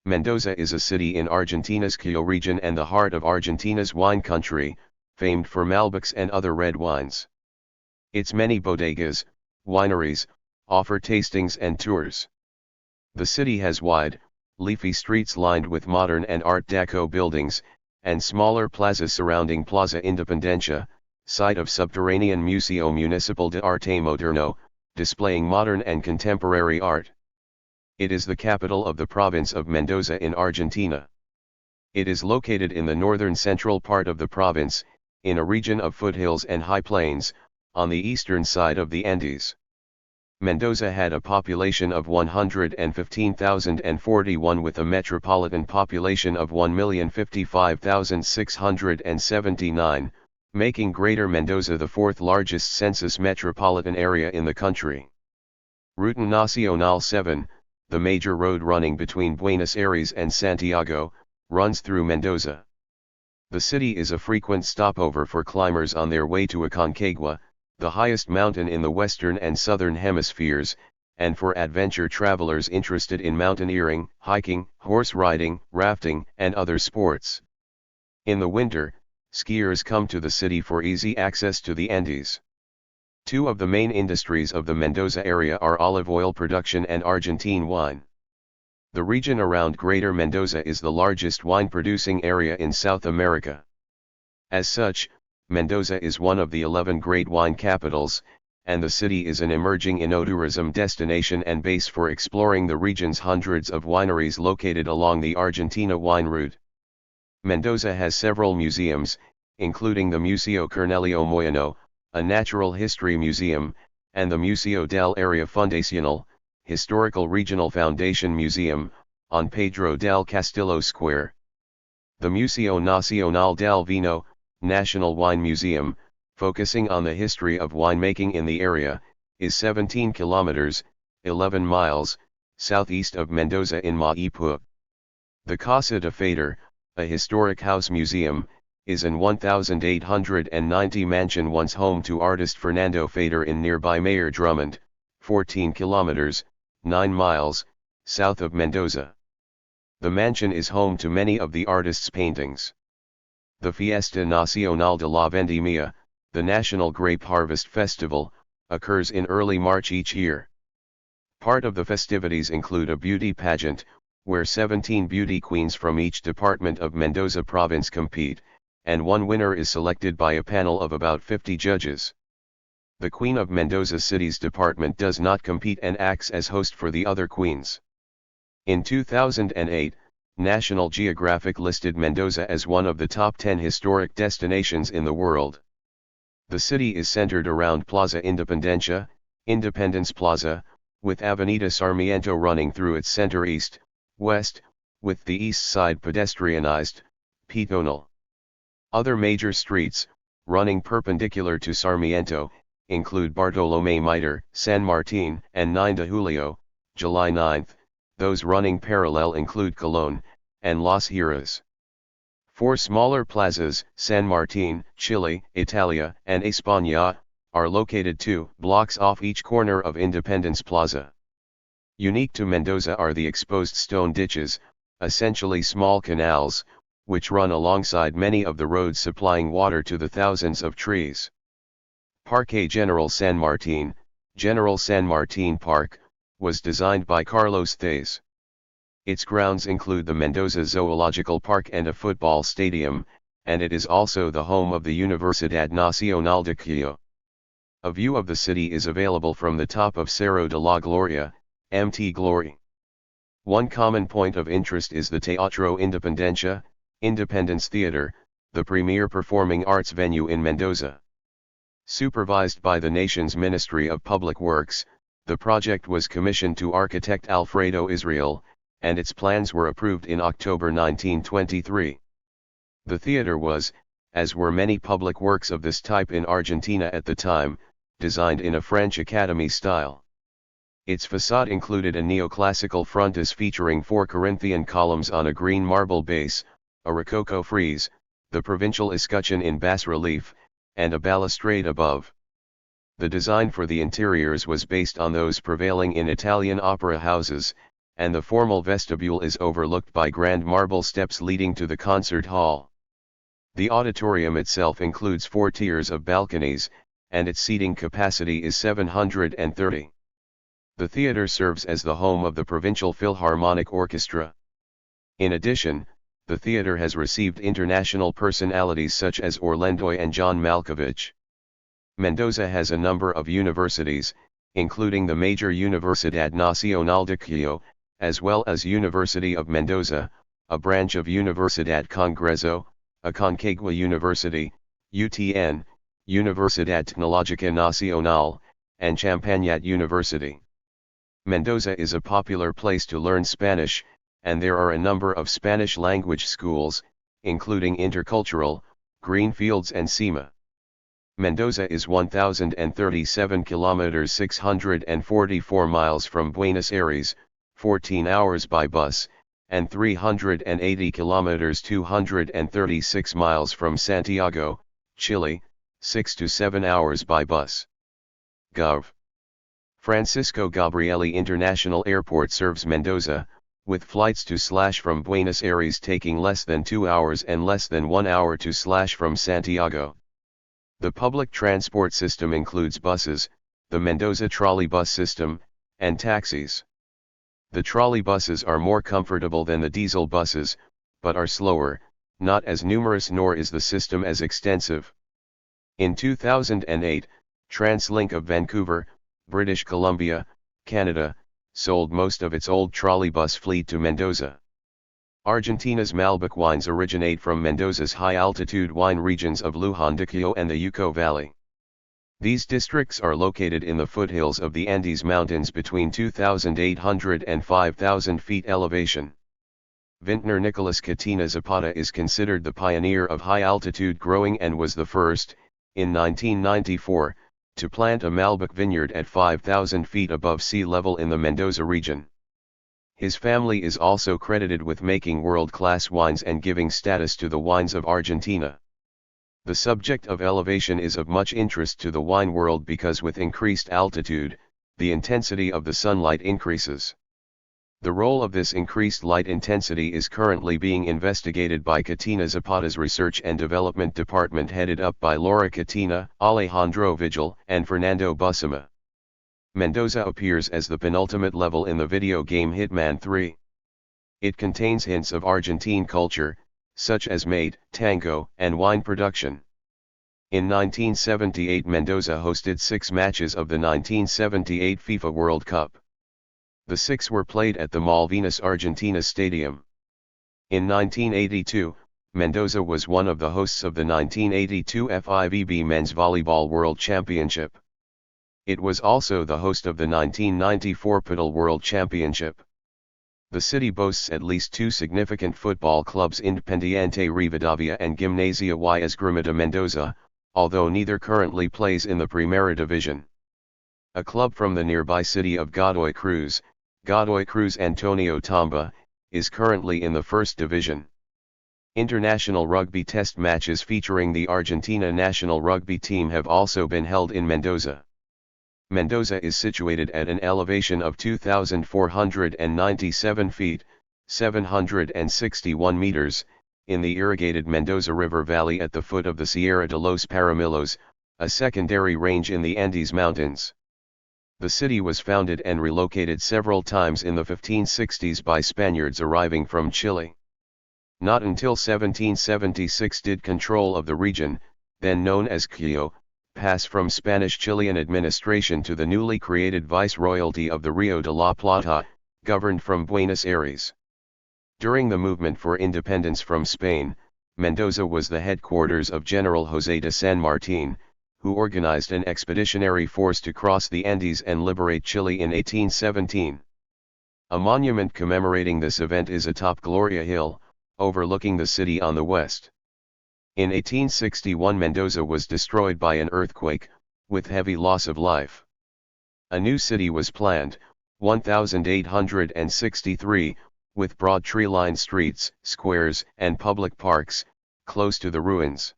Mendoza is a city in Argentina's Cuyo region and the heart of Argentina's wine country, famed for Malbecs and other red wines. Its many bodegas, wineries, offer tastings and tours. The city has wide, leafy streets lined with modern and Art Deco buildings, and smaller plazas surrounding Plaza Independencia, site of subterranean Museo Municipal de Arte Moderno, displaying modern and contemporary art. It is the capital of the province of Mendoza in Argentina. It is located in the northern central part of the province, in a region of foothills and high plains, on the eastern side of the Andes. Mendoza had a population of 115,041 with a metropolitan population of 1,055,679, making Greater Mendoza the fourth largest census metropolitan area in the country. Ruta Nacional 7, the major road running between Buenos Aires and Santiago, runs through Mendoza. The city is a frequent stopover for climbers on their way to Aconcagua, the highest mountain in the Western and Southern Hemispheres, and for adventure travelers interested in mountaineering, hiking, horse riding, rafting, and other sports. In the winter, skiers come to the city for easy access to the Andes. Two of the main industries of the Mendoza area are olive oil production and Argentine wine. The region around Greater Mendoza is the largest wine-producing area in South America. As such, Mendoza is one of the 11 great wine capitals, and the city is an emerging enotourism destination and base for exploring the region's hundreds of wineries located along the Argentina Wine Route. Mendoza has several museums, including the Museo Cornelio Moyano, a natural history museum, and the Museo del Área Fundacional, historical regional foundation museum, on Pedro del Castillo Square. The Museo Nacional del Vino, National Wine Museum, focusing on the history of winemaking in the area, is 17 kilometers, 11 miles, southeast of Mendoza in Maipú. The Casa de Fader, a historic house museum, is an 1890 mansion once home to artist Fernando Fader in nearby Mayor Drummond, 14 kilometers, 9 miles, south of Mendoza. The mansion is home to many of the artist's paintings. The Fiesta Nacional de la Vendimia, the National Grape Harvest Festival, occurs in early March each year. Part of the festivities include a beauty pageant, where 17 beauty queens from each department of Mendoza province compete, and one winner is selected by a panel of about 50 judges. The Queen of Mendoza City's department does not compete and acts as host for the other queens. In 2008, National Geographic listed Mendoza as one of the top 10 historic destinations in the world. The city is centered around Plaza Independencia, Independence Plaza, with Avenida Sarmiento running through its center east, west, with the east side pedestrianized, peatonal. Other major streets, running perpendicular to Sarmiento, include Bartolomé Mitre, San Martín, and 9 de Julio, July 9. Those running parallel include Colón, and Las Heras. Four smaller plazas, San Martín, Chile, Italia, and España, are located 2 blocks off each corner of Independence Plaza. Unique to Mendoza are the exposed stone ditches, essentially small canals, which run alongside many of the roads supplying water to the thousands of trees. Parque General San Martín, General San Martín Park, was designed by Carlos Thays. Its grounds include the Mendoza Zoological Park and a football stadium, and it is also the home of the Universidad Nacional de Cuyo. A view of the city is available from the top of Cerro de la Gloria, Mt. Glory. One common point of interest is the Teatro Independencia, Independence Theater, the premier performing arts venue in Mendoza. Supervised by the nation's Ministry of Public Works, the project was commissioned to architect Alfredo Israel, and its plans were approved in October 1923. The theater was, as were many public works of this type in Argentina at the time, designed in a French Academy style. Its facade included a neoclassical frontis featuring 4 Corinthian columns on a green marble base, a Rococo frieze, the provincial escutcheon in bas-relief, and a balustrade above. The design for the interiors was based on those prevailing in Italian opera houses, and the formal vestibule is overlooked by grand marble steps leading to the concert hall. The auditorium itself includes 4 tiers of balconies, and its seating capacity is 730. The theater serves as the home of the Provincial Philharmonic Orchestra. In addition, the theater has received international personalities such as Orlando and John Malkovich. Mendoza has a number of universities, including the major Universidad Nacional de Quito, as well as University of Mendoza, a branch of Universidad Congreso, Aconcagua University, UTN, Universidad Tecnológica Nacional, and Champagnat University. Mendoza is a popular place to learn Spanish, and there are a number of Spanish-language schools, including Intercultural, Greenfields and SEMA. Mendoza is 1,037 kilometers 644 miles from Buenos Aires, 14 hours by bus, and 380 kilometers 236 miles from Santiago, Chile, 6 to 7 hours by bus. Gov. Francisco Gabrieli International Airport serves Mendoza, with flights to/from Buenos Aires taking less than 2 hours and less than 1 hour to/from Santiago. The public transport system includes buses, the Mendoza trolleybus system, and taxis. The trolleybuses are more comfortable than the diesel buses, but are slower, not as numerous, nor is the system as extensive. In 2008, TransLink of Vancouver, British Columbia, Canada, sold most of its old trolleybus fleet to Mendoza. Argentina's Malbec wines originate from Mendoza's high-altitude wine regions of Luján de Cuyo and the Uco Valley. These districts are located in the foothills of the Andes Mountains between 2,800 and 5,000 feet elevation. Vintner Nicolas Catina Zapata is considered the pioneer of high-altitude growing and was the first, in 1994, to plant a Malbec vineyard at 5,000 feet above sea level in the Mendoza region. His family is also credited with making world-class wines and giving status to the wines of Argentina. The subject of elevation is of much interest to the wine world because with increased altitude, the intensity of the sunlight increases. The role of this increased light intensity is currently being investigated by Catina Zapata's Research and Development Department headed up by Laura Catina, Alejandro Vigil, and Fernando Busama. Mendoza appears as the penultimate level in the video game Hitman 3. It contains hints of Argentine culture, such as mate, tango, and wine production. In 1978 Mendoza hosted 6 matches of the 1978 FIFA World Cup. The 6 were played at the Malvinas Argentina Stadium. In 1982, Mendoza was one of the hosts of the 1982 FIVB Men's Volleyball World Championship. It was also the host of the 1994 Padel World Championship. The city boasts at least 2 significant football clubs, Independiente Rivadavia and Gimnasia y Esgrima de Mendoza, although neither currently plays in the Primera Division. A club from the nearby city of Godoy Cruz Antonio Tamba, is currently in the First Division. International rugby test matches featuring the Argentina national rugby team have also been held in Mendoza. Mendoza is situated at an elevation of 2,497 feet, 761 meters, in the irrigated Mendoza River Valley at the foot of the Sierra de los Paramillos, a secondary range in the Andes Mountains. The city was founded and relocated several times in the 1560s by Spaniards arriving from Chile. Not until 1776 did control of the region, then known as Cuyo, pass from Spanish-Chilean administration to the newly created Viceroyalty of the Rio de la Plata, governed from Buenos Aires. During the movement for independence from Spain, Mendoza was the headquarters of General José de San Martín, who organized an expeditionary force to cross the Andes and liberate Chile in 1817. A monument commemorating this event is atop Gloria Hill, overlooking the city on the west. In 1861 Mendoza was destroyed by an earthquake, with heavy loss of life. A new city was planned, 1863, with broad tree-lined streets, squares, and public parks, close to the ruins.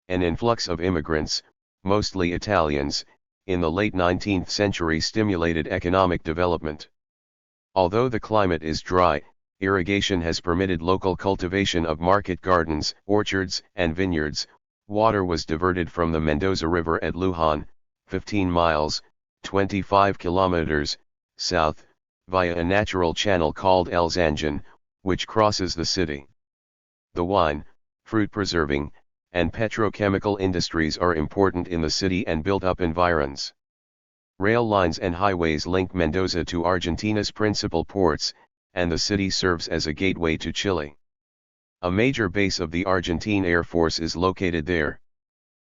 An influx of immigrants, mostly Italians, in the late 19th century stimulated economic development. Although the climate is dry, irrigation has permitted local cultivation of market gardens, orchards, and vineyards. Water was diverted from the Mendoza River at Luján, 15 miles, 25 kilometers, south, via a natural channel called El Zanjan, which crosses the city. The wine, fruit preserving, and petrochemical industries are important in the city and built-up environs. Rail lines and highways link Mendoza to Argentina's principal ports, and the city serves as a gateway to Chile. A major base of the Argentine Air Force is located there.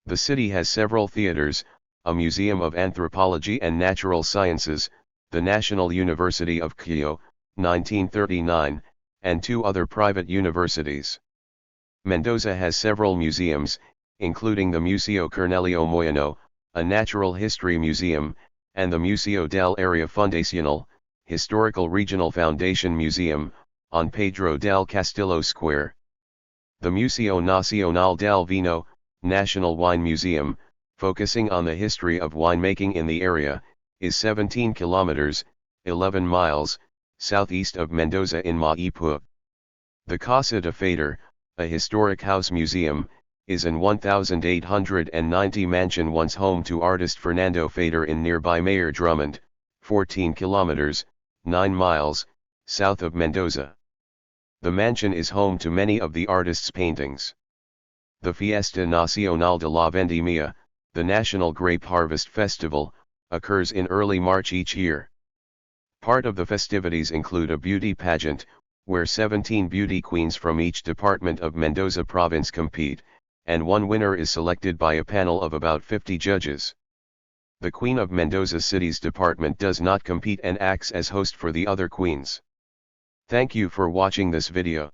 The city has several theaters, a museum of anthropology and natural sciences, the National University of Quito, 1939, and 2 other private universities. Mendoza has several museums, including the Museo Cornelio Moyano, a natural history museum, and the Museo del Área Fundacional, Historical Regional Foundation Museum, on Pedro del Castillo Square. The Museo Nacional del Vino, National Wine Museum, focusing on the history of winemaking in the area, is 17 kilometers, 11 miles, southeast of Mendoza in Maipú. The Casa de Fader, a historic house museum, is an 1890 mansion once home to artist Fernando Fader in nearby Mayor Drummond, 14 kilometers, 9 miles, south of Mendoza. The mansion is home to many of the artist's paintings. The Fiesta Nacional de la Vendimia, the National Grape Harvest Festival, occurs in early March each year. Part of the festivities include a beauty pageant, where 17 beauty queens from each department of Mendoza province compete, and one winner is selected by a panel of about 50 judges. The Queen of Mendoza City's department does not compete and acts as host for the other queens. Thank you for watching this video.